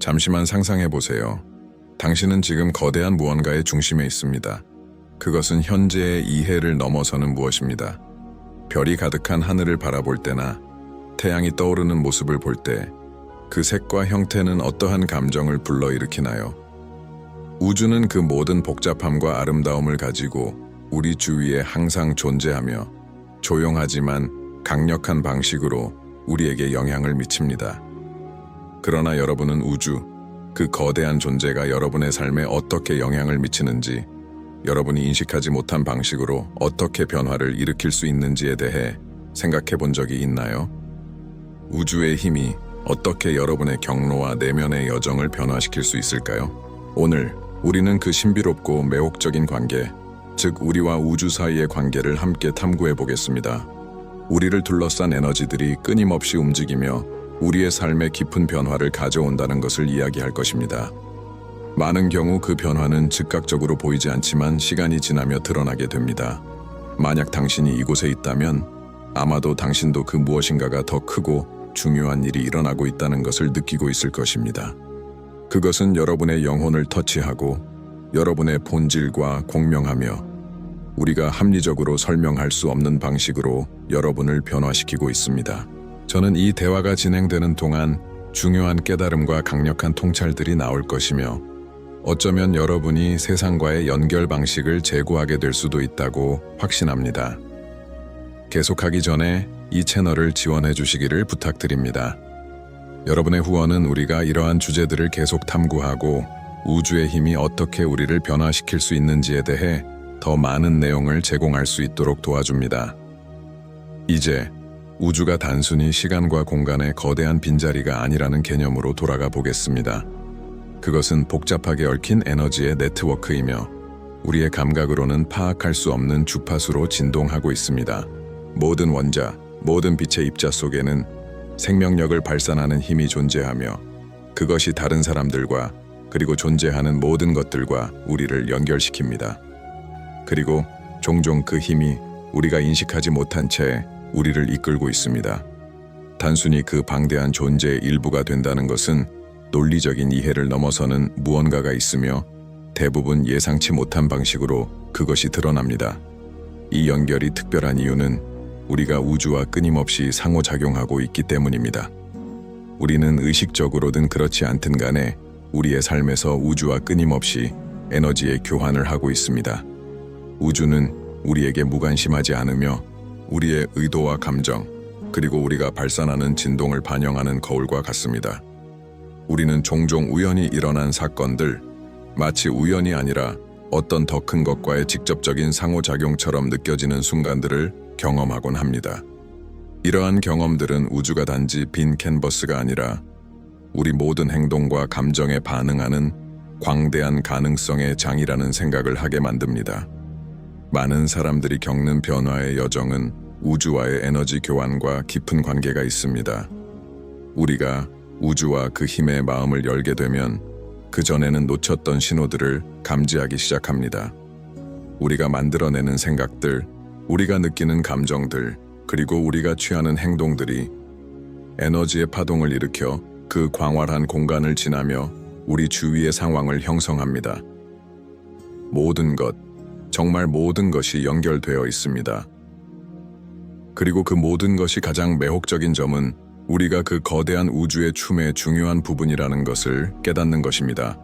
잠시만 상상해 보세요. 당신은 지금 거대한 무언가의 중심에 있습니다. 그것은 현재의 이해를 넘어서는 무엇입니다. 별이 가득한 하늘을 바라볼 때나 태양이 떠오르는 모습을 볼 때 그 색과 형태는 어떠한 감정을 불러일으키나요? 우주는 그 모든 복잡함과 아름다움을 가지고 우리 주위에 항상 존재하며 조용하지만 강력한 방식으로 우리에게 영향을 미칩니다. 그러나 여러분은 우주, 그 거대한 존재가 여러분의 삶에 어떻게 영향을 미치는지, 여러분이 인식하지 못한 방식으로 어떻게 변화를 일으킬 수 있는지에 대해 생각해 본 적이 있나요? 우주의 힘이 어떻게 여러분의 경로와 내면의 여정을 변화시킬 수 있을까요? 오늘 우리는 그 신비롭고 매혹적인 관계, 즉 우리와 우주 사이의 관계를 함께 탐구해 보겠습니다. 우리를 둘러싼 에너지들이 끊임없이 움직이며 우리의 삶에 깊은 변화를 가져온다는 것을 이야기할 것입니다. 많은 경우 그 변화는 즉각적으로 보이지 않지만 시간이 지나며 드러나게 됩니다. 만약 당신이 이곳에 있다면 아마도 당신도 그 무엇인가가 더 크고 중요한 일이 일어나고 있다는 것을 느끼고 있을 것입니다. 그것은 여러분의 영혼을 터치하고 여러분의 본질과 공명하며 우리가 합리적으로 설명할 수 없는 방식으로 여러분을 변화시키고 있습니다. 저는 이 대화가 진행되는 동안 중요한 깨달음과 강력한 통찰들이 나올 것이며 어쩌면 여러분이 세상과의 연결 방식을 제고하게 될 수도 있다고 확신합니다. 계속하기 전에 이 채널을 지원해 주시기를 부탁드립니다. 여러분의 후원은 우리가 이러한 주제들을 계속 탐구하고 우주의 힘이 어떻게 우리를 변화시킬 수 있는지에 대해 더 많은 내용을 제공할 수 있도록 도와줍니다. 이제 우주가 단순히 시간과 공간의 거대한 빈자리가 아니라는 개념으로 돌아가 보겠습니다. 그것은 복잡하게 얽힌 에너지의 네트워크이며 우리의 감각으로는 파악할 수 없는 주파수로 진동하고 있습니다. 모든 원자, 모든 빛의 입자 속에는 생명력을 발산하는 힘이 존재하며 그것이 다른 사람들과 그리고 존재하는 모든 것들과 우리를 연결시킵니다. 그리고 종종 그 힘이 우리가 인식하지 못한 채 우리를 이끌고 있습니다. 단순히 그 방대한 존재의 일부가 된다는 것은 논리적인 이해를 넘어서는 무언가가 있으며 대부분 예상치 못한 방식으로 그것이 드러납니다. 이 연결이 특별한 이유는 우리가 우주와 끊임없이 상호작용하고 있기 때문입니다. 우리는 의식적으로든 그렇지 않든 간에 우리의 삶에서 우주와 끊임없이 에너지의 교환을 하고 있습니다. 우주는 우리에게 무관심하지 않으며 우리의 의도와 감정, 그리고 우리가 발산하는 진동을 반영하는 거울과 같습니다. 우리는 종종 우연히 일어난 사건들, 마치 우연이 아니라 어떤 더 큰 것과의 직접적인 상호작용처럼 느껴지는 순간들을 경험하곤 합니다. 이러한 경험들은 우주가 단지 빈 캔버스가 아니라 우리 모든 행동과 감정에 반응하는 광대한 가능성의 장이라는 생각을 하게 만듭니다. 많은 사람들이 겪는 변화의 여정은 우주와의 에너지 교환과 깊은 관계가 있습니다. 우리가 우주와 그 힘의 마음을 열게 되면 그전에는 놓쳤던 신호들을 감지하기 시작합니다. 우리가 만들어내는 생각들, 우리가 느끼는 감정들, 그리고 우리가 취하는 행동들이 에너지의 파동을 일으켜 그 광활한 공간을 지나며 우리 주위의 상황을 형성합니다. 모든 것, 정말 모든 것이 연결되어 있습니다. 그리고 그 모든 것이 가장 매혹적인 점은 우리가 그 거대한 우주의 춤의 중요한 부분이라는 것을 깨닫는 것입니다.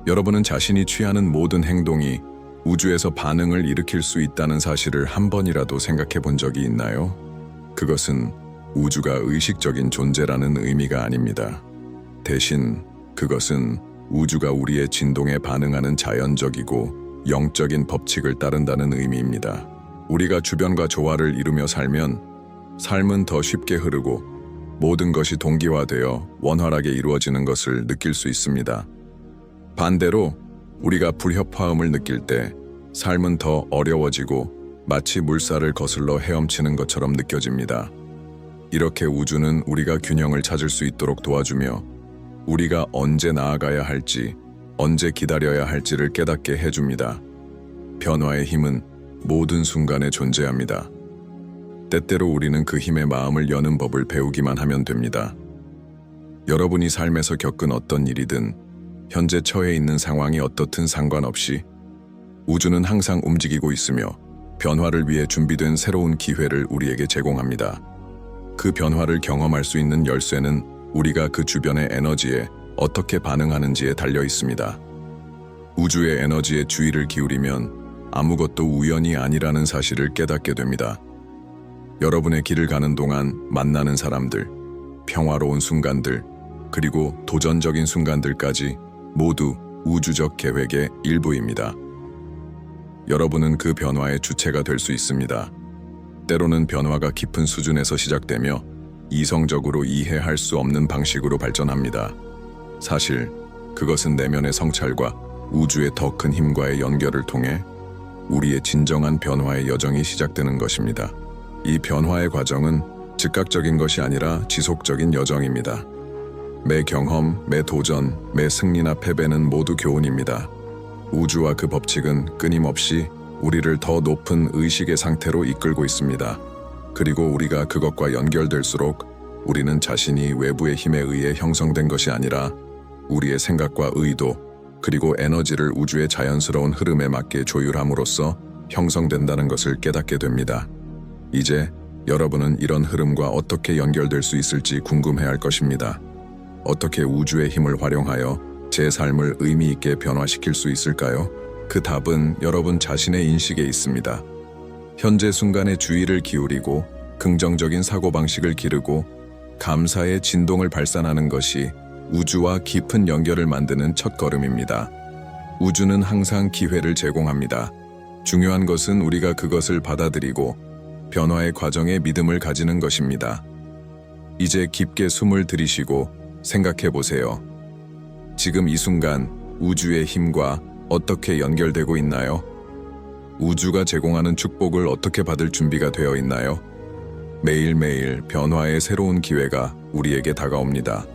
여러분은 자신이 취하는 모든 행동이 우주에서 반응을 일으킬 수 있다는 사실을 한 번이라도 생각해 본 적이 있나요? 그것은 우주가 의식적인 존재라는 의미가 아닙니다. 대신 그것은 우주가 우리의 진동에 반응하는 자연적이고 영적인 법칙을 따른다는 의미입니다. 우리가 주변과 조화를 이루며 살면 삶은 더 쉽게 흐르고 모든 것이 동기화되어 원활하게 이루어지는 것을 느낄 수 있습니다. 반대로 우리가 불협화음을 느낄 때 삶은 더 어려워지고 마치 물살을 거슬러 헤엄치는 것처럼 느껴집니다. 이렇게 우주는 우리가 균형을 찾을 수 있도록 도와주며 우리가 언제 나아가야 할지, 언제 기다려야 할지를 깨닫게 해줍니다. 변화의 힘은 모든 순간에 존재합니다. 때때로 우리는 그 힘의 마음을 여는 법을 배우기만 하면 됩니다. 여러분이 삶에서 겪은 어떤 일이든 현재 처해 있는 상황이 어떻든 상관없이 우주는 항상 움직이고 있으며 변화를 위해 준비된 새로운 기회를 우리에게 제공합니다. 그 변화를 경험할 수 있는 열쇠는 우리가 그 주변의 에너지에 어떻게 반응하는지에 달려 있습니다. 우주의 에너지에 주의를 기울이면 아무것도 우연이 아니라는 사실을 깨닫게 됩니다. 여러분의 길을 가는 동안 만나는 사람들, 평화로운 순간들, 그리고 도전적인 순간들까지 모두 우주적 계획의 일부입니다. 여러분은 그 변화의 주체가 될 수 있습니다. 때로는 변화가 깊은 수준에서 시작되며 이성적으로 이해할 수 없는 방식으로 발전합니다. 사실 그것은 내면의 성찰과 우주의 더 큰 힘과의 연결을 통해 우리의 진정한 변화의 여정이 시작되는 것입니다. 이 변화의 과정은 즉각적인 것이 아니라 지속적인 여정입니다. 매 경험, 매 도전, 매 승리나 패배는 모두 교훈입니다. 우주와 그 법칙은 끊임없이 우리를 더 높은 의식의 상태로 이끌고 있습니다. 그리고 우리가 그것과 연결될수록 우리는 자신이 외부의 힘에 의해 형성된 것이 아니라 우리의 생각과 의도, 그리고 에너지를 우주의 자연스러운 흐름에 맞게 조율함으로써 형성된다는 것을 깨닫게 됩니다. 이제 여러분은 이런 흐름과 어떻게 연결될 수 있을지 궁금해할 것입니다. 어떻게 우주의 힘을 활용하여 제 삶을 의미 있게 변화시킬 수 있을까요? 그 답은 여러분 자신의 인식에 있습니다. 현재 순간에 주의를 기울이고 긍정적인 사고방식을 기르고 감사의 진동을 발산하는 것이 우주와 깊은 연결을 만드는 첫걸음입니다. 우주는 항상 기회를 제공합니다. 중요한 것은 우리가 그것을 받아들이고 변화의 과정에 믿음을 가지는 것입니다. 이제 깊게 숨을 들이쉬고 생각해 보세요. 지금 이 순간 우주의 힘과 어떻게 연결되고 있나요? 우주가 제공하는 축복을 어떻게 받을 준비가 되어 있나요? 매일매일 변화의 새로운 기회가 우리에게 다가옵니다.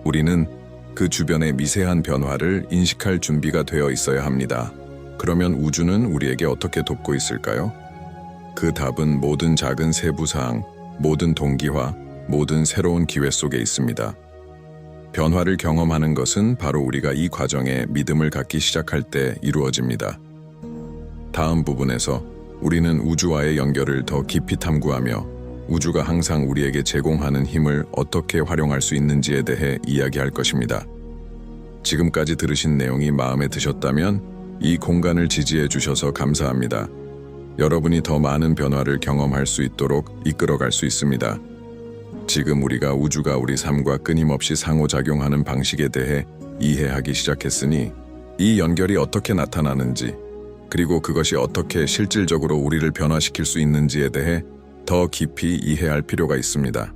우리는 그 주변의 미세한 변화를 인식할 준비가 되어 있어야 합니다. 그러면 우주는 우리에게 어떻게 돕고 있을까요? 그 답은 모든 작은 세부사항, 모든 동기화, 모든 새로운 기회 속에 있습니다. 변화를 경험하는 것은 바로 우리가 이 과정에 믿음을 갖기 시작할 때 이루어집니다. 다음 부분에서 우리는 우주와의 연결을 더 깊이 탐구하며 우주가 항상 우리에게 제공하는 힘을 어떻게 활용할 수 있는지에 대해 이야기할 것입니다. 지금까지 들으신 내용이 마음에 드셨다면 이 공간을 지지해 주셔서 감사합니다. 여러분이 더 많은 변화를 경험할 수 있도록 이끌어갈 수 있습니다. 지금 우리가 우주가 우리 삶과 끊임없이 상호작용하는 방식에 대해 이해하기 시작했으니 이 연결이 어떻게 나타나는지, 그리고 그것이 어떻게 실질적으로 우리를 변화시킬 수 있는지에 대해 더 깊이 이해할 필요가 있습니다.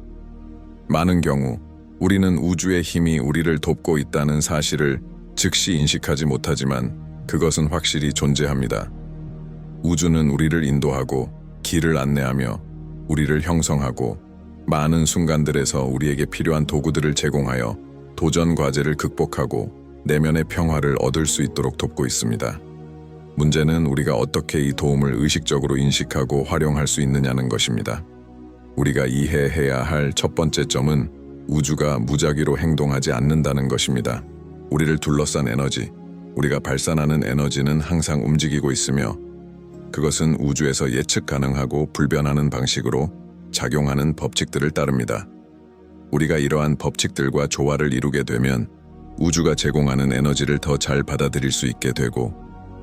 많은 경우 우리는 우주의 힘이 우리를 돕고 있다는 사실을 즉시 인식하지 못하지만 그것은 확실히 존재합니다. 우주는 우리를 인도하고 길을 안내하며 우리를 형성하고 많은 순간들에서 우리에게 필요한 도구들을 제공하여 도전 과제를 극복하고 내면의 평화를 얻을 수 있도록 돕고 있습니다. 문제는 우리가 어떻게 이 도움을 의식적으로 인식하고 활용할 수 있느냐는 것입니다. 우리가 이해해야 할 첫 번째 점은 우주가 무작위로 행동하지 않는다는 것입니다. 우리를 둘러싼 에너지, 우리가 발산하는 에너지는 항상 움직이고 있으며 그것은 우주에서 예측 가능하고 불변하는 방식으로 작용하는 법칙들을 따릅니다. 우리가 이러한 법칙들과 조화를 이루게 되면 우주가 제공하는 에너지를 더 잘 받아들일 수 있게 되고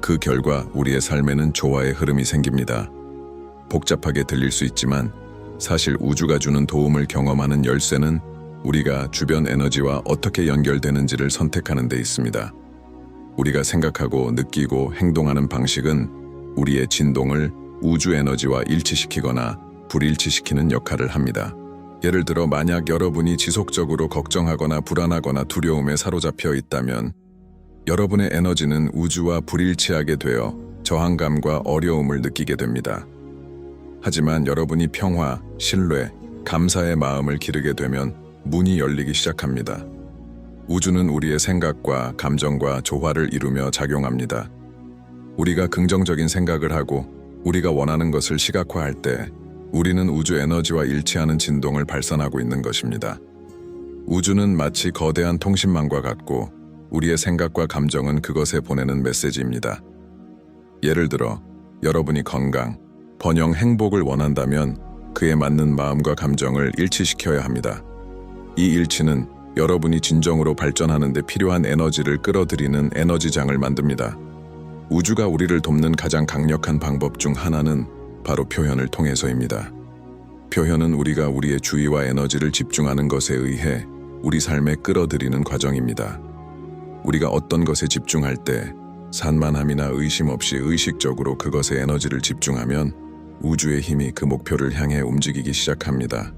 그 결과 우리의 삶에는 조화의 흐름이 생깁니다. 복잡하게 들릴 수 있지만 사실 우주가 주는 도움을 경험하는 열쇠는 우리가 주변 에너지와 어떻게 연결되는지를 선택하는 데 있습니다. 우리가 생각하고 느끼고 행동하는 방식은 우리의 진동을 우주 에너지와 일치시키거나 불일치시키는 역할을 합니다. 예를 들어 만약 여러분이 지속적으로 걱정하거나 불안하거나 두려움에 사로잡혀 있다면 여러분의 에너지는 우주와 불일치하게 되어 저항감과 어려움을 느끼게 됩니다. 하지만 여러분이 평화, 신뢰, 감사의 마음을 기르게 되면 문이 열리기 시작합니다. 우주는 우리의 생각과 감정과 조화를 이루며 작용합니다. 우리가 긍정적인 생각을 하고 우리가 원하는 것을 시각화할 때 우리는 우주 에너지와 일치하는 진동을 발산하고 있는 것입니다. 우주는 마치 거대한 통신망과 같고 우리의 생각과 감정은 그것에 보내는 메시지입니다. 예를 들어 여러분이 건강, 번영, 행복을 원한다면 그에 맞는 마음과 감정을 일치시켜야 합니다. 이 일치는 여러분이 진정으로 발전하는 데 필요한 에너지를 끌어들이는 에너지장을 만듭니다. 우주가 우리를 돕는 가장 강력한 방법 중 하나는 바로 표현을 통해서입니다. 표현은 우리가 우리의 주의와 에너지를 집중하는 것에 의해 우리 삶에 끌어들이는 과정입니다. 우리가 어떤 것에 집중할 때 산만함이나 의심 없이 의식적으로 그것에 에너지를 집중하면 우주의 힘이 그 목표를 향해 움직이기 시작합니다.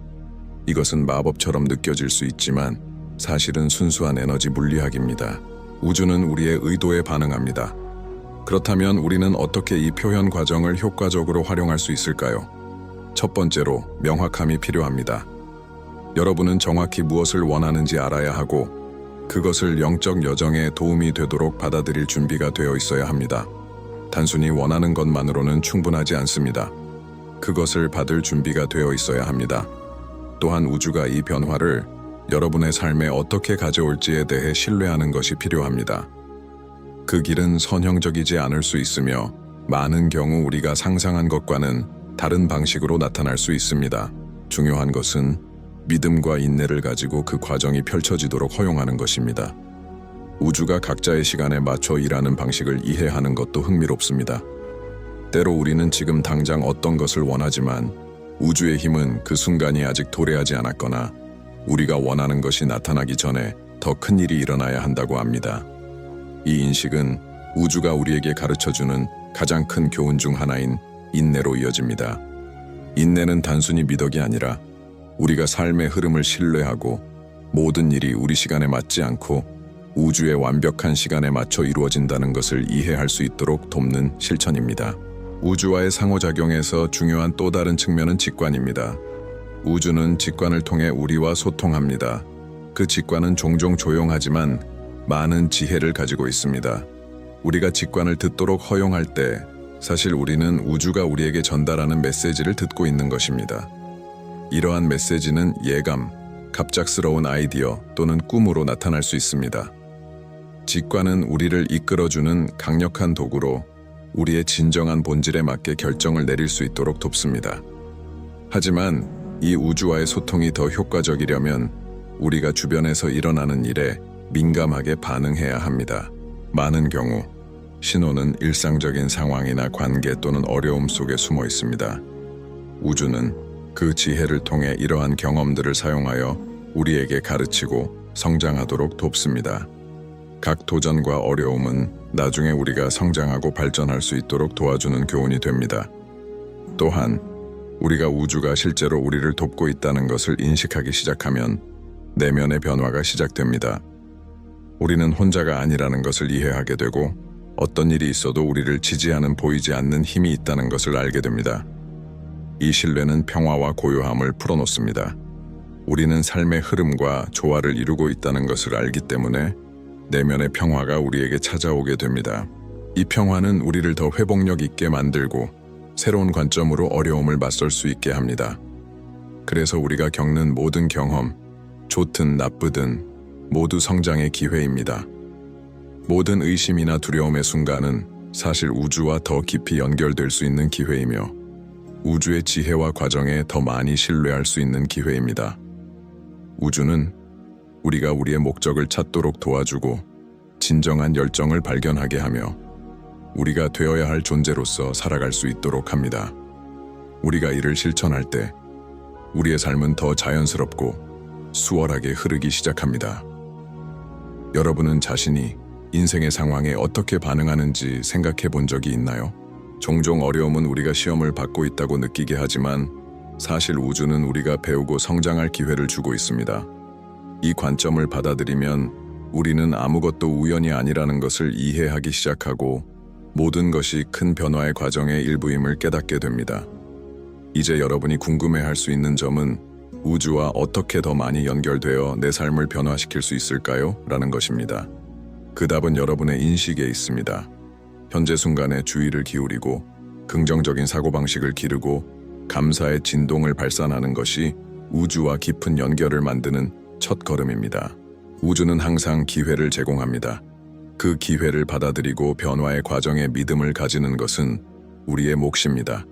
이것은 마법처럼 느껴질 수 있지만 사실은 순수한 에너지 물리학입니다. 우주는 우리의 의도에 반응합니다. 그렇다면 우리는 어떻게 이 표현 과정을 효과적으로 활용할 수 있을까요? 첫 번째로, 명확함이 필요합니다. 여러분은 정확히 무엇을 원하는지 알아야 하고 그것을 영적 여정에 도움이 되도록 받아들일 준비가 되어 있어야 합니다. 단순히 원하는 것만으로는 충분하지 않습니다. 그것을 받을 준비가 되어 있어야 합니다. 또한 우주가 이 변화를 여러분의 삶에 어떻게 가져올지에 대해 신뢰하는 것이 필요합니다. 그 길은 선형적이지 않을 수 있으며 많은 경우 우리가 상상한 것과는 다른 방식으로 나타날 수 있습니다. 중요한 것은 믿음과 인내를 가지고 그 과정이 펼쳐지도록 허용하는 것입니다. 우주가 각자의 시간에 맞춰 일하는 방식을 이해하는 것도 흥미롭습니다. 때로 우리는 지금 당장 어떤 것을 원하지만 우주의 힘은 그 순간이 아직 도래하지 않았거나 우리가 원하는 것이 나타나기 전에 더 큰 일이 일어나야 한다고 합니다. 이 인식은 우주가 우리에게 가르쳐주는 가장 큰 교훈 중 하나인 인내로 이어집니다. 인내는 단순히 미덕이 아니라 우리가 삶의 흐름을 신뢰하고 모든 일이 우리 시간에 맞지 않고 우주의 완벽한 시간에 맞춰 이루어진다는 것을 이해할 수 있도록 돕는 실천입니다. 우주와의 상호작용에서 중요한 또 다른 측면은 직관입니다. 우주는 직관을 통해 우리와 소통합니다. 그 직관은 종종 조용하지만 많은 지혜를 가지고 있습니다. 우리가 직관을 듣도록 허용할 때 사실 우리는 우주가 우리에게 전달하는 메시지를 듣고 있는 것입니다. 이러한 메시지는 예감, 갑작스러운 아이디어 또는 꿈으로 나타날 수 있습니다. 직관은 우리를 이끌어주는 강력한 도구로 우리의 진정한 본질에 맞게 결정을 내릴 수 있도록 돕습니다. 하지만 이 우주와의 소통이 더 효과적이려면 우리가 주변에서 일어나는 일에 민감하게 반응해야 합니다. 많은 경우 신호는 일상적인 상황이나 관계 또는 어려움 속에 숨어 있습니다. 우주는 그 지혜를 통해 이러한 경험들을 사용하여 우리에게 가르치고 성장하도록 돕습니다. 각 도전과 어려움은 나중에 우리가 성장하고 발전할 수 있도록 도와주는 교훈이 됩니다. 또한 우리가 우주가 실제로 우리를 돕고 있다는 것을 인식하기 시작하면 내면의 변화가 시작됩니다. 우리는 혼자가 아니라는 것을 이해하게 되고 어떤 일이 있어도 우리를 지지하는 보이지 않는 힘이 있다는 것을 알게 됩니다. 이 신뢰는 평화와 고요함을 풀어놓습니다. 우리는 삶의 흐름과 조화를 이루고 있다는 것을 알기 때문에 내면의 평화가 우리에게 찾아오게 됩니다. 이 평화는 우리를 더 회복력 있게 만들고 새로운 관점으로 어려움을 맞설 수 있게 합니다. 그래서 우리가 겪는 모든 경험, 좋든 나쁘든 모두 성장의 기회입니다. 모든 의심이나 두려움의 순간은 사실 우주와 더 깊이 연결될 수 있는 기회이며 우주의 지혜와 과정에 더 많이 신뢰할 수 있는 기회입니다. 우주는 우리가 우리의 목적을 찾도록 도와주고 진정한 열정을 발견하게 하며 우리가 되어야 할 존재로서 살아갈 수 있도록 합니다. 우리가 이를 실천할 때 우리의 삶은 더 자연스럽고 수월하게 흐르기 시작합니다. 여러분은 자신이 인생의 상황에 어떻게 반응하는지 생각해 본 적이 있나요? 종종 어려움은 우리가 시험을 받고 있다고 느끼게 하지만 사실 우주는 우리가 배우고 성장할 기회를 주고 있습니다. 이 관점을 받아들이면 우리는 아무것도 우연이 아니라는 것을 이해하기 시작하고 모든 것이 큰 변화의 과정의 일부임을 깨닫게 됩니다. 이제 여러분이 궁금해할 수 있는 점은 우주와 어떻게 더 많이 연결되어 내 삶을 변화시킬 수 있을까요? 라는 것입니다. 그 답은 여러분의 인식에 있습니다. 현재 순간에 주의를 기울이고 긍정적인 사고방식을 기르고 감사의 진동을 발산하는 것이 우주와 깊은 연결을 만드는 첫 걸음입니다. 우주는 항상 기회를 제공합니다. 그 기회를 받아들이고 변화의 과정에 믿음을 가지는 것은 우리의 몫입니다.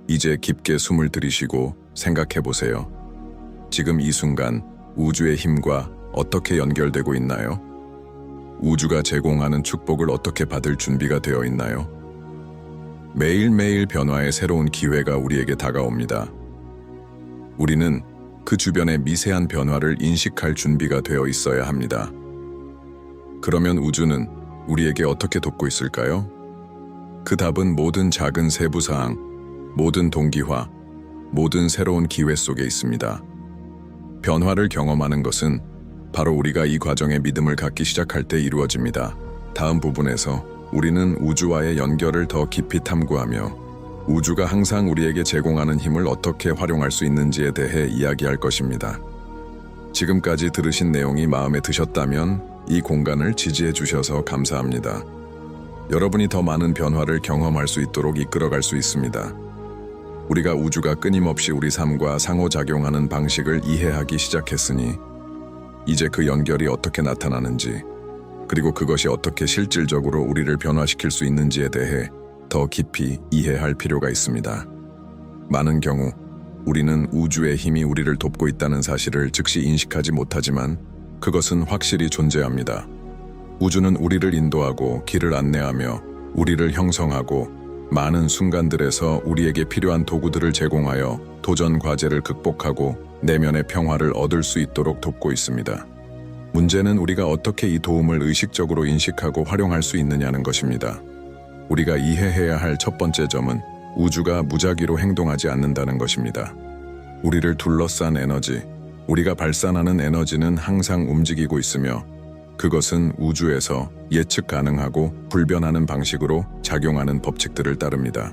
이제 깊게 숨을 들이쉬고 생각해 보세요. 지금 이 순간 우주의 힘과 어떻게 연결되고 있나요? 우주가 제공하는 축복을 어떻게 받을 준비가 되어 있나요? 매일매일 변화의 새로운 기회가 우리에게 다가옵니다. 우리는 그 주변의 미세한 변화를 인식할 준비가 되어 있어야 합니다. 그러면 우주는 우리에게 어떻게 돕고 있을까요? 그 답은 모든 작은 세부사항, 모든 동기화, 모든 새로운 기회 속에 있습니다. 변화를 경험하는 것은 바로 우리가 이 과정에 믿음을 갖기 시작할 때 이루어집니다. 다음 부분에서 우리는 우주와의 연결을 더 깊이 탐구하며 우주가 항상 우리에게 제공하는 힘을 어떻게 활용할 수 있는지에 대해 이야기할 것입니다. 지금까지 들으신 내용이 마음에 드셨다면 이 공간을 지지해 주셔서 감사합니다. 여러분이 더 많은 변화를 경험할 수 있도록 이끌어갈 수 있습니다. 우리가 우주가 끊임없이 우리 삶과 상호작용하는 방식을 이해하기 시작했으니 이제 그 연결이 어떻게 나타나는지 그리고 그것이 어떻게 실질적으로 우리를 변화시킬 수 있는지에 대해 더 깊이 이해할 필요가 있습니다. 많은 경우 우리는 우주의 힘이 우리를 돕고 있다는 사실을 즉시 인식하지 못하지만 그것은 확실히 존재합니다. 우주는 우리를 인도하고 길을 안내하며 우리를 형성하고 많은 순간들에서 우리에게 필요한 도구들을 제공하여 도전 과제를 극복하고 내면의 평화를 얻을 수 있도록 돕고 있습니다. 문제는 우리가 어떻게 이 도움을 의식적으로 인식하고 활용할 수 있느냐는 것입니다. 우리가 이해해야 할 첫 번째 점은 우주가 무작위로 행동하지 않는다는 것입니다. 우리를 둘러싼 에너지, 우리가 발산하는 에너지는 항상 움직이고 있으며 그것은 우주에서 예측 가능하고 불변하는 방식으로 작용하는 법칙들을 따릅니다.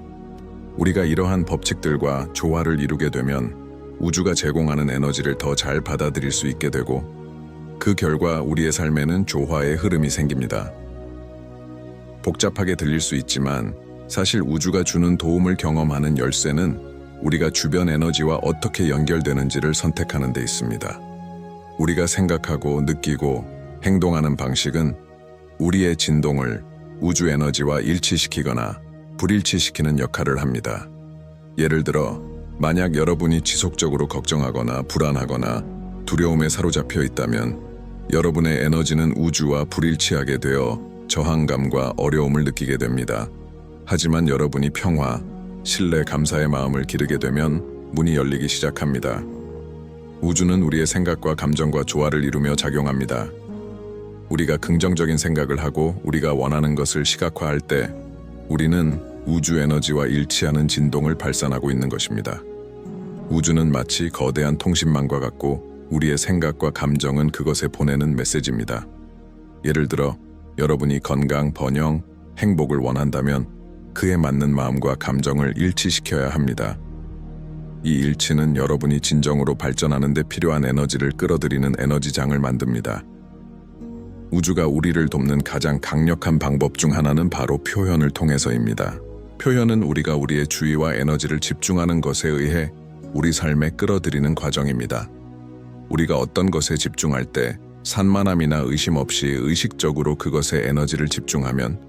우리가 이러한 법칙들과 조화를 이루게 되면 우주가 제공하는 에너지를 더 잘 받아들일 수 있게 되고 그 결과 우리의 삶에는 조화의 흐름이 생깁니다. 복잡하게 들릴 수 있지만 사실 우주가 주는 도움을 경험하는 열쇠는 우리가 주변 에너지와 어떻게 연결되는지를 선택하는 데 있습니다. 우리가 생각하고 느끼고 행동하는 방식은 우리의 진동을 우주 에너지와 일치시키거나 불일치시키는 역할을 합니다. 예를 들어 만약 여러분이 지속적으로 걱정하거나 불안하거나 두려움에 사로잡혀 있다면 여러분의 에너지는 우주와 불일치하게 되어 저항감과 어려움을 느끼게 됩니다. 하지만 여러분이 평화, 신뢰, 감사의 마음을 기르게 되면 문이 열리기 시작합니다. 우주는 우리의 생각과 감정과 조화를 이루며 작용합니다. 우리가 긍정적인 생각을 하고 우리가 원하는 것을 시각화할 때 우리는 우주 에너지와 일치하는 진동을 발산하고 있는 것입니다. 우주는 마치 거대한 통신망과 같고 우리의 생각과 감정은 그것에 보내는 메시지입니다. 예를 들어 여러분이 건강, 번영, 행복을 원한다면 그에 맞는 마음과 감정을 일치시켜야 합니다. 이 일치는 여러분이 진정으로 발전하는 데 필요한 에너지를 끌어들이는 에너지장을 만듭니다. 우주가 우리를 돕는 가장 강력한 방법 중 하나는 바로 표현을 통해서입니다. 표현은 우리가 우리의 주의와 에너지를 집중하는 것에 의해 우리 삶에 끌어들이는 과정입니다. 우리가 어떤 것에 집중할 때 산만함이나 의심 없이 의식적으로 그것에 에너지를 집중하면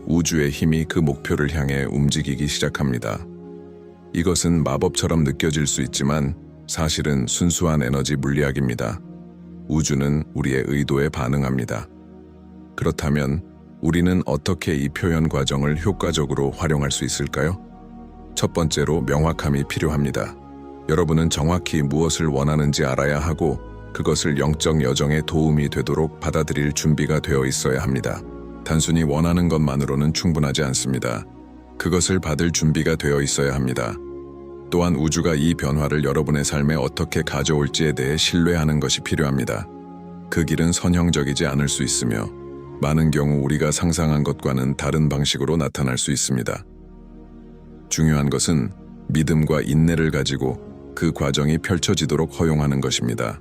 우주의 힘이 그 목표를 향해 움직이기 시작합니다. 이것은 마법처럼 느껴질 수 있지만 사실은 순수한 에너지 물리학입니다. 우주는 우리의 의도에 반응합니다. 그렇다면 우리는 어떻게 이 표현 과정을 효과적으로 활용할 수 있을까요? 첫 번째로 명확함이 필요합니다. 여러분은 정확히 무엇을 원하는지 알아야 하고 그것을 영적 여정에 도움이 되도록 받아들일 준비가 되어 있어야 합니다. 단순히 원하는 것만으로는 충분하지 않습니다. 그것을 받을 준비가 되어 있어야 합니다. 또한 우주가 이 변화를 여러분의 삶에 어떻게 가져올지에 대해 신뢰하는 것이 필요합니다. 그 길은 선형적이지 않을 수 있으며 많은 경우 우리가 상상한 것과는 다른 방식으로 나타날 수 있습니다. 중요한 것은 믿음과 인내를 가지고 그 과정이 펼쳐지도록 허용하는 것입니다.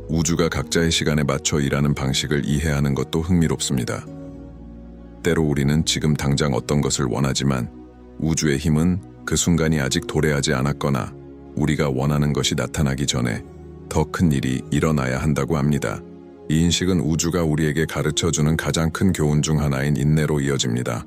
우주가 각자의 시간에 맞춰 일하는 방식을 이해하는 것도 흥미롭습니다. 때로 우리는 지금 당장 어떤 것을 원하지만 우주의 힘은 그 순간이 아직 도래하지 않았거나 우리가 원하는 것이 나타나기 전에 더 큰 일이 일어나야 한다고 합니다. 이 인식은 우주가 우리에게 가르쳐주는 가장 큰 교훈 중 하나인 인내로 이어집니다.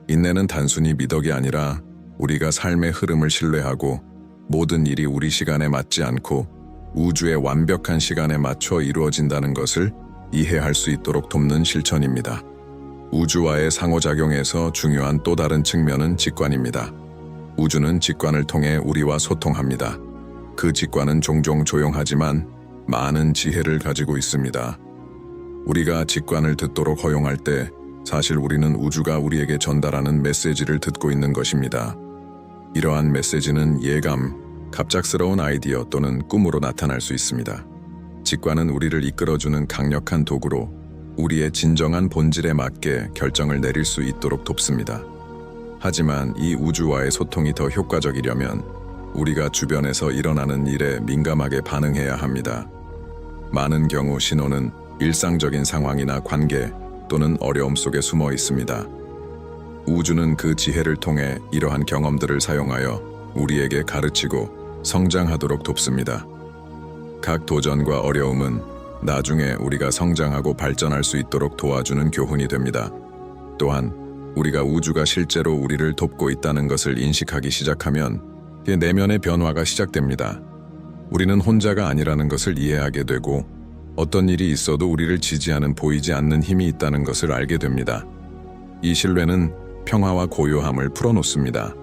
인내는 단순히 미덕이 아니라 우리가 삶의 흐름을 신뢰하고 모든 일이 우리 시간에 맞지 않고 우주의 완벽한 시간에 맞춰 이루어진다는 것을 이해할 수 있도록 돕는 실천입니다. 우주와의 상호작용에서 중요한 또 다른 측면은 직관입니다. 우주는 직관을 통해 우리와 소통합니다. 그 직관은 종종 조용하지만 많은 지혜를 가지고 있습니다. 우리가 직관을 듣도록 허용할 때 사실 우리는 우주가 우리에게 전달하는 메시지를 듣고 있는 것입니다. 이러한 메시지는 예감, 갑작스러운 아이디어 또는 꿈으로 나타날 수 있습니다. 직관은 우리를 이끌어주는 강력한 도구로 우리의 진정한 본질에 맞게 결정을 내릴 수 있도록 돕습니다. 하지만 이 우주와의 소통이 더 효과적이려면 우리가 주변에서 일어나는 일에 민감하게 반응해야 합니다. 많은 경우 신호는 일상적인 상황이나 관계 또는 어려움 속에 숨어 있습니다. 우주는 그 지혜를 통해 이러한 경험들을 사용하여 우리에게 가르치고 성장하도록 돕습니다. 각 도전과 어려움은 나중에 우리가 성장하고 발전할 수 있도록 도와주는 교훈이 됩니다. 또한 우리가 우주가 실제로 우리를 돕고 있다는 것을 인식하기 시작하면 내면의 변화가 시작됩니다. 우리는 혼자가 아니라는 것을 이해하게 되고 어떤 일이 있어도 우리를 지지하는 보이지 않는 힘이 있다는 것을 알게 됩니다. 이 신뢰는 평화와 고요함을 풀어놓습니다.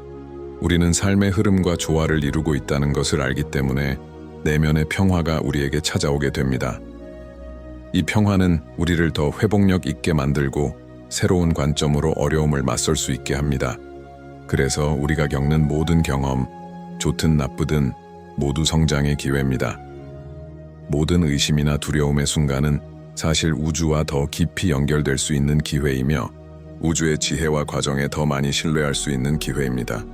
우리는 삶의 흐름과 조화를 이루고 있다는 것을 알기 때문에 내면의 평화가 우리에게 찾아오게 됩니다. 이 평화는 우리를 더 회복력 있게 만들고 새로운 관점으로 어려움을 맞설 수 있게 합니다. 그래서 우리가 겪는 모든 경험, 좋든 나쁘든 모두 성장의 기회입니다. 모든 의심이나 두려움의 순간은 사실 우주와 더 깊이 연결될 수 있는 기회이며 우주의 지혜와 과정에 더 많이 신뢰할 수 있는 기회입니다.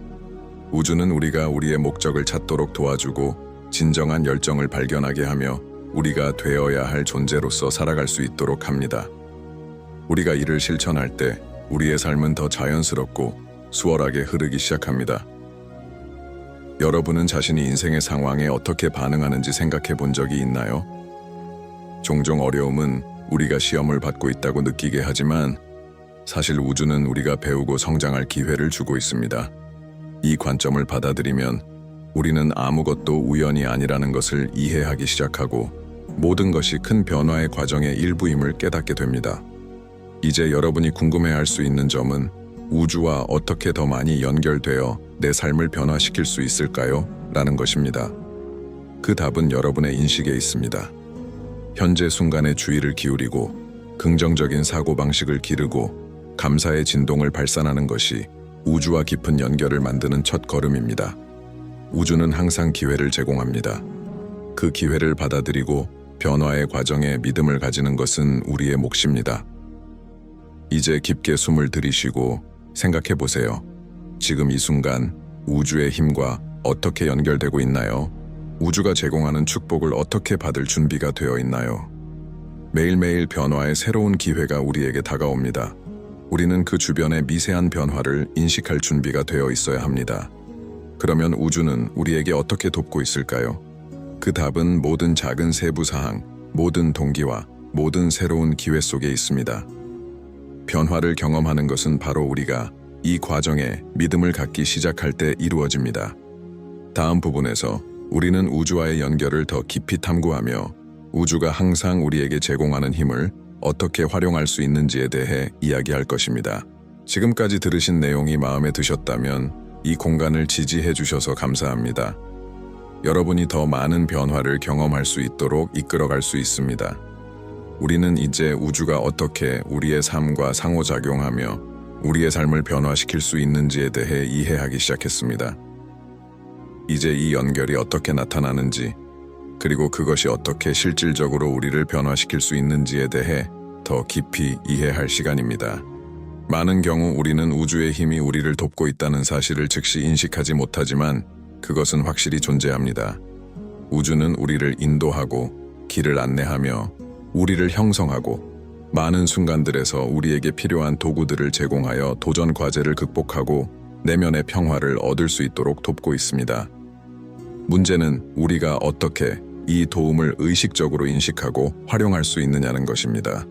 우주는 우리가 우리의 목적을 찾도록 도와주고 진정한 열정을 발견하게 하며 우리가 되어야 할 존재로서 살아갈 수 있도록 합니다. 우리가 이를 실천할 때 우리의 삶은 더 자연스럽고 수월하게 흐르기 시작합니다. 여러분은 자신이 인생의 상황에 어떻게 반응하는지 생각해 본 적이 있나요? 종종 어려움은 우리가 시험을 받고 있다고 느끼게 하지만 사실 우주는 우리가 배우고 성장할 기회를 주고 있습니다. 이 관점을 받아들이면 우리는 아무것도 우연이 아니라는 것을 이해하기 시작하고 모든 것이 큰 변화의 과정의 일부임을 깨닫게 됩니다. 이제 여러분이 궁금해할 수 있는 점은 우주와 어떻게 더 많이 연결되어 내 삶을 변화시킬 수 있을까요? 라는 것입니다. 그 답은 여러분의 인식에 있습니다. 현재 순간에 주의를 기울이고 긍정적인 사고방식을 기르고 감사의 진동을 발산하는 것이 우주와 깊은 연결을 만드는 첫 걸음입니다. 우주는 항상 기회를 제공합니다. 그 기회를 받아들이고 변화의 과정에 믿음을 가지는 것은 우리의 몫입니다. 이제 깊게 숨을 들이쉬고 생각해 보세요. 지금 이 순간 우주의 힘과 어떻게 연결되고 있나요? 우주가 제공하는 축복을 어떻게 받을 준비가 되어 있나요? 매일매일 변화의 새로운 기회가 우리에게 다가옵니다. 우리는 그 주변의 미세한 변화를 인식할 준비가 되어 있어야 합니다. 그러면 우주는 우리에게 어떻게 돕고 있을까요? 그 답은 모든 작은 세부 사항, 모든 동기와 모든 새로운 기회 속에 있습니다. 변화를 경험하는 것은 바로 우리가 이 과정에 믿음을 갖기 시작할 때 이루어집니다. 다음 부분에서 우리는 우주와의 연결을 더 깊이 탐구하며 우주가 항상 우리에게 제공하는 힘을 어떻게 활용할 수 있는지에 대해 이야기할 것입니다. 지금까지 들으신 내용이 마음에 드셨다면 이 공간을 지지해 주셔서 감사합니다. 여러분이 더 많은 변화를 경험할 수 있도록 이끌어갈 수 있습니다. 우리는 이제 우주가 어떻게 우리의 삶과 상호작용하며 우리의 삶을 변화시킬 수 있는지에 대해 이해하기 시작했습니다. 이제 이 연결이 어떻게 나타나는지, 그리고 그것이 어떻게 실질적으로 우리를 변화시킬 수 있는지에 대해 더 깊이 이해할 시간입니다. 많은 경우 우리는 우주의 힘이 우리를 돕고 있다는 사실을 즉시 인식하지 못하지만 그것은 확실히 존재합니다. 우주는 우리를 인도하고 길을 안내하며 우리를 형성하고 많은 순간들에서 우리에게 필요한 도구들을 제공하여 도전 과제를 극복하고 내면의 평화를 얻을 수 있도록 돕고 있습니다. 문제는 우리가 어떻게 이 도움을 의식적으로 인식하고 활용할 수 있느냐는 것입니다.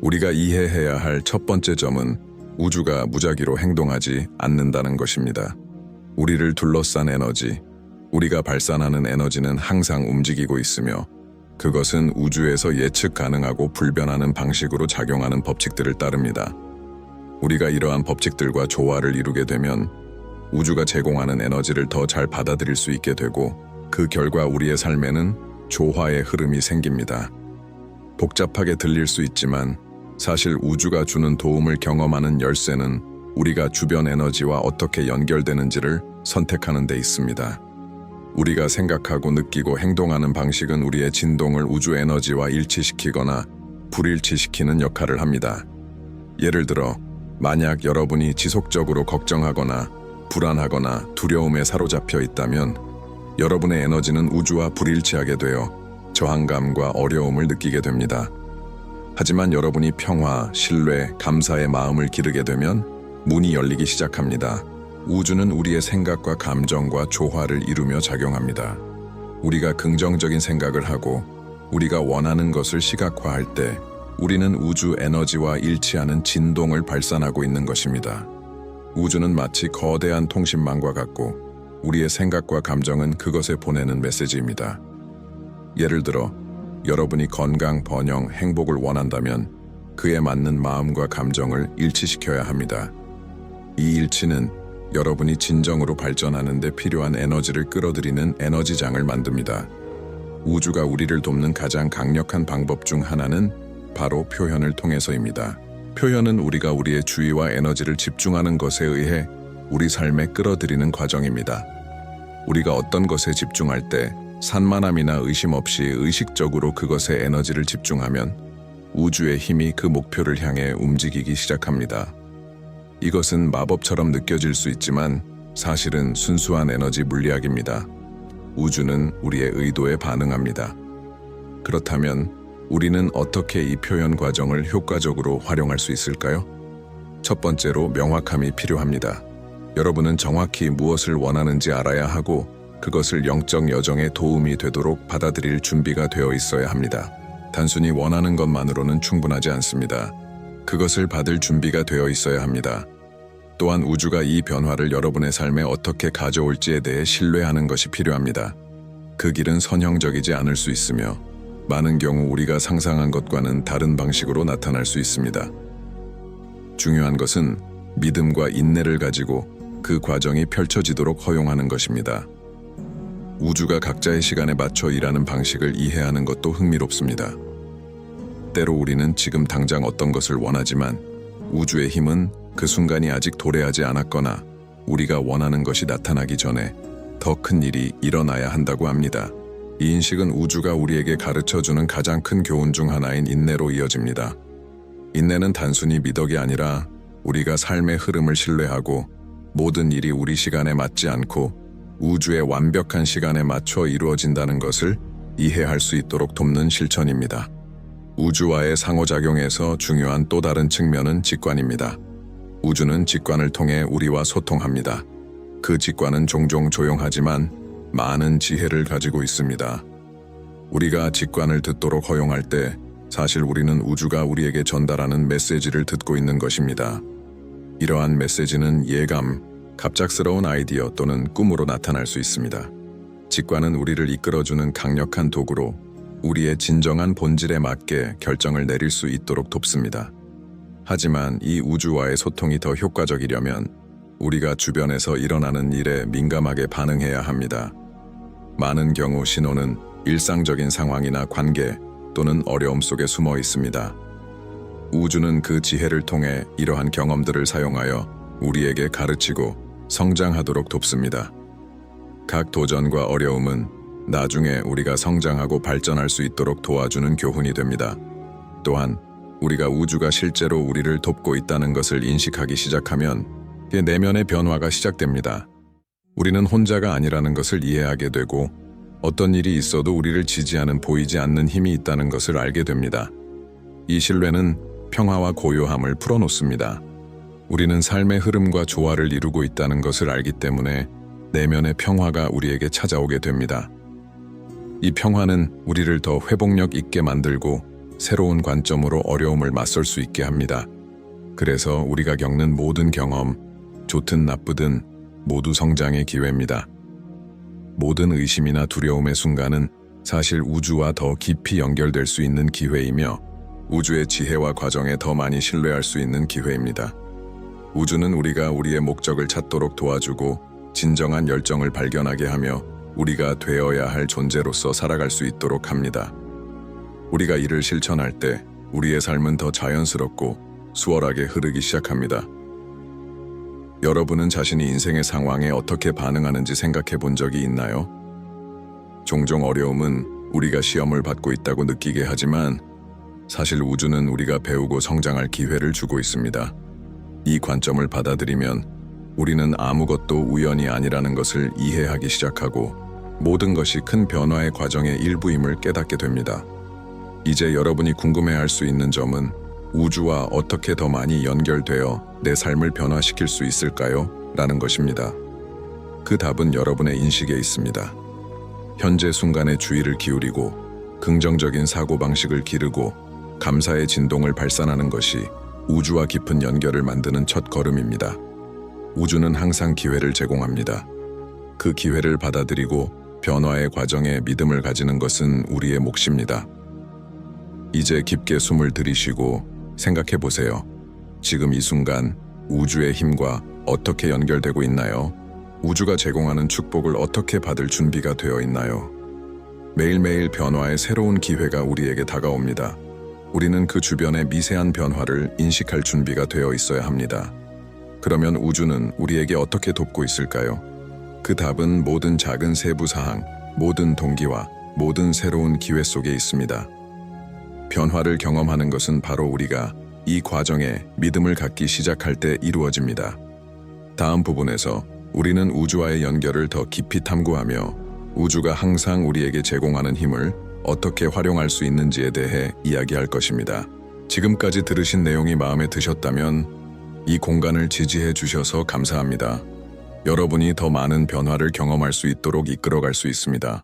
우리가 이해해야 할 첫 번째 점은 우주가 무작위로 행동하지 않는다는 것입니다. 우리를 둘러싼 에너지, 우리가 발산하는 에너지는 항상 움직이고 있으며 그것은 우주에서 예측 가능하고 불변하는 방식으로 작용하는 법칙들을 따릅니다. 우리가 이러한 법칙들과 조화를 이루게 되면 우주가 제공하는 에너지를 더 잘 받아들일 수 있게 되고 그 결과 우리의 삶에는 조화의 흐름이 생깁니다. 복잡하게 들릴 수 있지만 사실 우주가 주는 도움을 경험하는 열쇠는 우리가 주변 에너지와 어떻게 연결되는지를 선택하는 데 있습니다. 우리가 생각하고 느끼고 행동하는 방식은 우리의 진동을 우주 에너지와 일치시키거나 불일치시키는 역할을 합니다. 예를 들어, 만약 여러분이 지속적으로 걱정하거나 불안하거나 두려움에 사로잡혀 있다면 여러분의 에너지는 우주와 불일치하게 되어 저항감과 어려움을 느끼게 됩니다. 하지만 여러분이 평화, 신뢰, 감사의 마음을 기르게 되면 문이 열리기 시작합니다. 우주는 우리의 생각과 감정과 조화를 이루며 작용합니다. 우리가 긍정적인 생각을 하고 우리가 원하는 것을 시각화할 때 우리는 우주 에너지와 일치하는 진동을 발산하고 있는 것입니다. 우주는 마치 거대한 통신망과 같고 우리의 생각과 감정은 그것에 보내는 메시지입니다. 예를 들어 여러분이 건강, 번영, 행복을 원한다면 그에 맞는 마음과 감정을 일치시켜야 합니다. 이 일치는 여러분이 진정으로 발전하는 데 필요한 에너지를 끌어들이는 에너지장을 만듭니다. 우주가 우리를 돕는 가장 강력한 방법 중 하나는 바로 표현을 통해서입니다. 표현은 우리가 우리의 주의와 에너지를 집중하는 것에 의해 우리 삶에 끌어들이는 과정입니다. 우리가 어떤 것에 집중할 때 산만함이나 의심 없이 의식적으로 그것에 에너지를 집중하면 우주의 힘이 그 목표를 향해 움직이기 시작합니다. 이것은 마법처럼 느껴질 수 있지만 사실은 순수한 에너지 물리학입니다. 우주는 우리의 의도에 반응합니다. 그렇다면 우리는 어떻게 이 표현 과정을 효과적으로 활용할 수 있을까요? 첫 번째로 명확함이 필요합니다. 여러분은 정확히 무엇을 원하는지 알아야 하고 그것을 영적 여정에 도움이 되도록 받아들일 준비가 되어 있어야 합니다. 단순히 원하는 것만으로는 충분하지 않습니다. 그것을 받을 준비가 되어 있어야 합니다. 또한 우주가 이 변화를 여러분의 삶에 어떻게 가져올지에 대해 신뢰하는 것이 필요합니다. 그 길은 선형적이지 않을 수 있으며 많은 경우 우리가 상상한 것과는 다른 방식으로 나타날 수 있습니다. 중요한 것은 믿음과 인내를 가지고 그 과정이 펼쳐지도록 허용하는 것입니다. 우주가 각자의 시간에 맞춰 일하는 방식을 이해하는 것도 흥미롭습니다. 때로 우리는 지금 당장 어떤 것을 원하지만 우주의 힘은 그 순간이 아직 도래하지 않았거나 우리가 원하는 것이 나타나기 전에 더 큰 일이 일어나야 한다고 합니다. 이 인식은 우주가 우리에게 가르쳐주는 가장 큰 교훈 중 하나인 인내로 이어집니다. 인내는 단순히 미덕이 아니라 우리가 삶의 흐름을 신뢰하고 모든 일이 우리 시간에 맞지 않고 우주의 완벽한 시간에 맞춰 이루어진다는 것을 이해할 수 있도록 돕는 실천입니다. 우주와의 상호작용에서 중요한 또 다른 측면은 직관입니다. 우주는 직관을 통해 우리와 소통합니다. 그 직관은 종종 조용하지만 많은 지혜를 가지고 있습니다. 우리가 직관을 듣도록 허용할 때 사실 우리는 우주가 우리에게 전달하는 메시지를 듣고 있는 것입니다. 이러한 메시지는 예감, 갑작스러운 아이디어 또는 꿈으로 나타날 수 있습니다. 직관은 우리를 이끌어주는 강력한 도구로 우리의 진정한 본질에 맞게 결정을 내릴 수 있도록 돕습니다. 하지만 이 우주와의 소통이 더 효과적이려면 우리가 주변에서 일어나는 일에 민감하게 반응해야 합니다. 많은 경우 신호는 일상적인 상황이나 관계 또는 어려움 속에 숨어 있습니다. 우주는 그 지혜를 통해 이러한 경험들을 사용하여 우리에게 가르치고 성장하도록 돕습니다. 각 도전과 어려움은 나중에 우리가 성장하고 발전할 수 있도록 도와주는 교훈이 됩니다. 또한 우리가 우주가 실제로 우리를 돕고 있다는 것을 인식하기 시작하면 그 내면의 변화가 시작됩니다. 우리는 혼자가 아니라는 것을 이해하게 되고 어떤 일이 있어도 우리를 지지하는 보이지 않는 힘이 있다는 것을 알게 됩니다. 이 신뢰는 평화와 고요함을 풀어놓습니다. 우리는 삶의 흐름과 조화를 이루고 있다는 것을 알기 때문에 내면의 평화가 우리에게 찾아오게 됩니다. 이 평화는 우리를 더 회복력 있게 만들고 새로운 관점으로 어려움을 맞설 수 있게 합니다. 그래서 우리가 겪는 모든 경험, 좋든 나쁘든 모두 성장의 기회입니다. 모든 의심이나 두려움의 순간은 사실 우주와 더 깊이 연결될 수 있는 기회이며 우주의 지혜와 과정에 더 많이 신뢰할 수 있는 기회입니다. 우주는 우리가 우리의 목적을 찾도록 도와주고 진정한 열정을 발견하게 하며 우리가 되어야 할 존재로서 살아갈 수 있도록 합니다. 우리가 이를 실천할 때 우리의 삶은 더 자연스럽고 수월하게 흐르기 시작합니다. 여러분은 자신이 인생의 상황에 어떻게 반응하는지 생각해 본 적이 있나요? 종종 어려움은 우리가 시험을 받고 있다고 느끼게 하지만 사실 우주는 우리가 배우고 성장할 기회를 주고 있습니다. 이 관점을 받아들이면 우리는 아무것도 우연이 아니라는 것을 이해하기 시작하고 모든 것이 큰 변화의 과정의 일부임을 깨닫게 됩니다. 이제 여러분이 궁금해할 수 있는 점은 우주와 어떻게 더 많이 연결되어 내 삶을 변화시킬 수 있을까요? 라는 것입니다. 그 답은 여러분의 인식에 있습니다. 현재 순간에 주의를 기울이고 긍정적인 사고방식을 기르고 감사의 진동을 발산하는 것이 우주와 깊은 연결을 만드는 첫 걸음입니다. 우주는 항상 기회를 제공합니다. 그 기회를 받아들이고 변화의 과정에 믿음을 가지는 것은 우리의 몫입니다. 이제 깊게 숨을 들이쉬고 생각해 보세요. 지금 이 순간 우주의 힘과 어떻게 연결되고 있나요? 우주가 제공하는 축복을 어떻게 받을 준비가 되어 있나요? 매일매일 변화의 새로운 기회가 우리에게 다가옵니다. 우리는 그 주변의 미세한 변화를 인식할 준비가 되어 있어야 합니다. 그러면 우주는 우리에게 어떻게 돕고 있을까요? 그 답은 모든 작은 세부 사항, 모든 동기와 모든 새로운 기회 속에 있습니다. 변화를 경험하는 것은 바로 우리가 이 과정에 믿음을 갖기 시작할 때 이루어집니다. 다음 부분에서 우리는 우주와의 연결을 더 깊이 탐구하며 우주가 항상 우리에게 제공하는 힘을 어떻게 활용할 수 있는지에 대해 이야기할 것입니다. 지금까지 들으신 내용이 마음에 드셨다면 이 공간을 지지해 주셔서 감사합니다. 여러분이 더 많은 변화를 경험할 수 있도록 이끌어갈 수 있습니다.